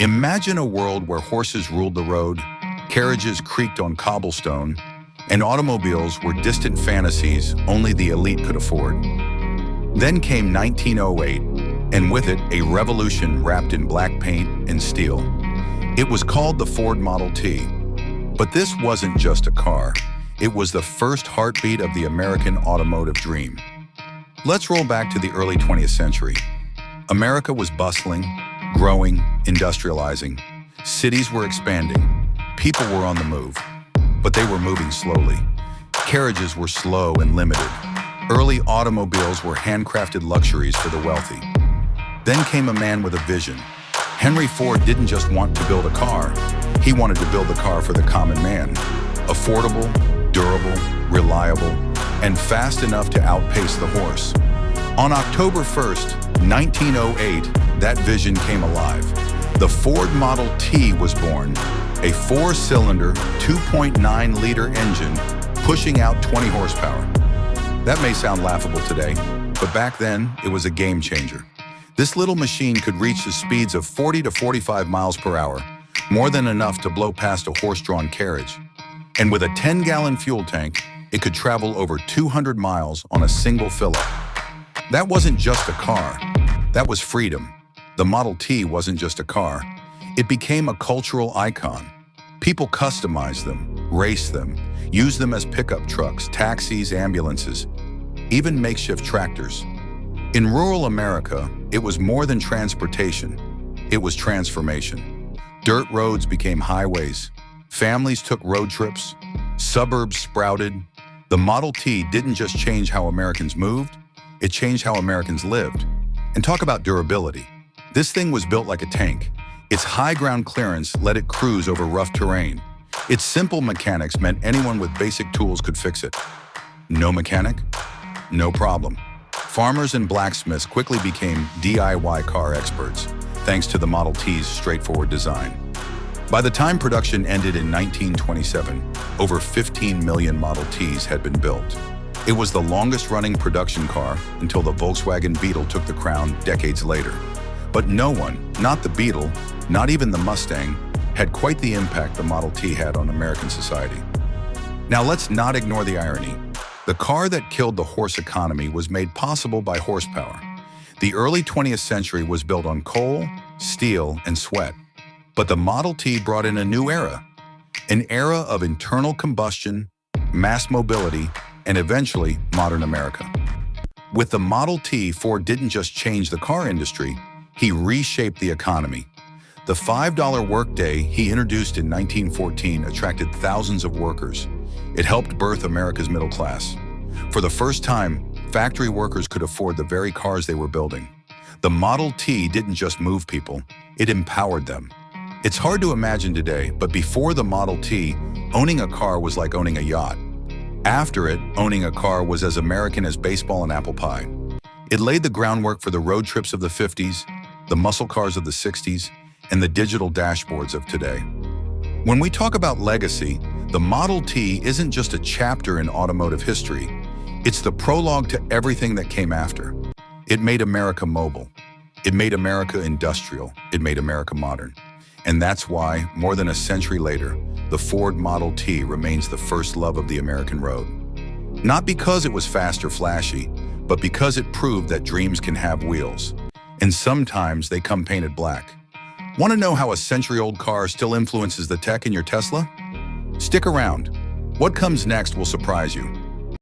Imagine a world where horses ruled the road, carriages creaked on cobblestone, and automobiles were distant fantasies only the elite could afford. Then came 1908, and with it, a revolution wrapped in black paint and steel. It was called the Ford Model T. But this wasn't just a car. It was the first heartbeat of the American automotive dream. Let's roll back to the early 20th century. America was bustling, growing, industrializing. Cities were expanding. People were on the move, but they were moving slowly. Carriages were slow and limited. Early automobiles were handcrafted luxuries for the wealthy. Then came a man with a vision. Henry Ford didn't just want to build a car. He wanted to build the car for the common man. Affordable, durable, reliable, and fast enough to outpace the horse. On October 1st, 1908, that vision came alive. The Ford Model T was born, a four-cylinder, 2.9-liter engine pushing out 20 horsepower. That may sound laughable today, but back then, it was a game changer. This little machine could reach the speeds of 40 to 45 miles per hour, more than enough to blow past a horse-drawn carriage. And with a 10-gallon fuel tank, it could travel over 200 miles on a single fill-up. That wasn't just a car. That was freedom. The Model T wasn't just a car. It became a cultural icon. People customized them, raced them, used them as pickup trucks, taxis, ambulances, even makeshift tractors. In rural America, it was more than transportation. It was transformation. Dirt roads became highways. Families took road trips. Suburbs sprouted. The Model T didn't just change how Americans moved, it changed how Americans lived. And talk about durability. This thing was built like a tank. Its high ground clearance let it cruise over rough terrain. Its simple mechanics meant anyone with basic tools could fix it. No mechanic? No problem. Farmers and blacksmiths quickly became DIY car experts, thanks to the Model T's straightforward design. By the time production ended in 1927, over 15 million Model Ts had been built. It was the longest-running production car until the Volkswagen Beetle took the crown decades later. But no one, not the Beetle, not even the Mustang, had quite the impact the Model T had on American society. Now let's not ignore the irony. The car that killed the horse economy was made possible by horsepower. The early 20th century was built on coal, steel, and sweat. But the Model T brought in a new era, an era of internal combustion, mass mobility, and eventually modern America. With the Model T, Ford didn't just change the car industry, he reshaped the economy. The $5 workday he introduced in 1914 attracted thousands of workers. It helped birth America's middle class. For the first time, factory workers could afford the very cars they were building. The Model T didn't just move people, it empowered them. It's hard to imagine today, but before the Model T, owning a car was like owning a yacht. After it, owning a car was as American as baseball and apple pie. It laid the groundwork for the road trips of the 50s, the muscle cars of the 60s, and the digital dashboards of today. When we talk about legacy, the Model T isn't just a chapter in automotive history. It's the prologue to everything that came after. It made America mobile. It made America industrial. It made America modern. And that's why, more than a century later, the Ford Model T remains the first love of the American road. Not because it was fast or flashy, but because it proved that dreams can have wheels. And sometimes they come painted black. Want to know how a century-old car still influences the tech in your Tesla? Stick around. What comes next will surprise you.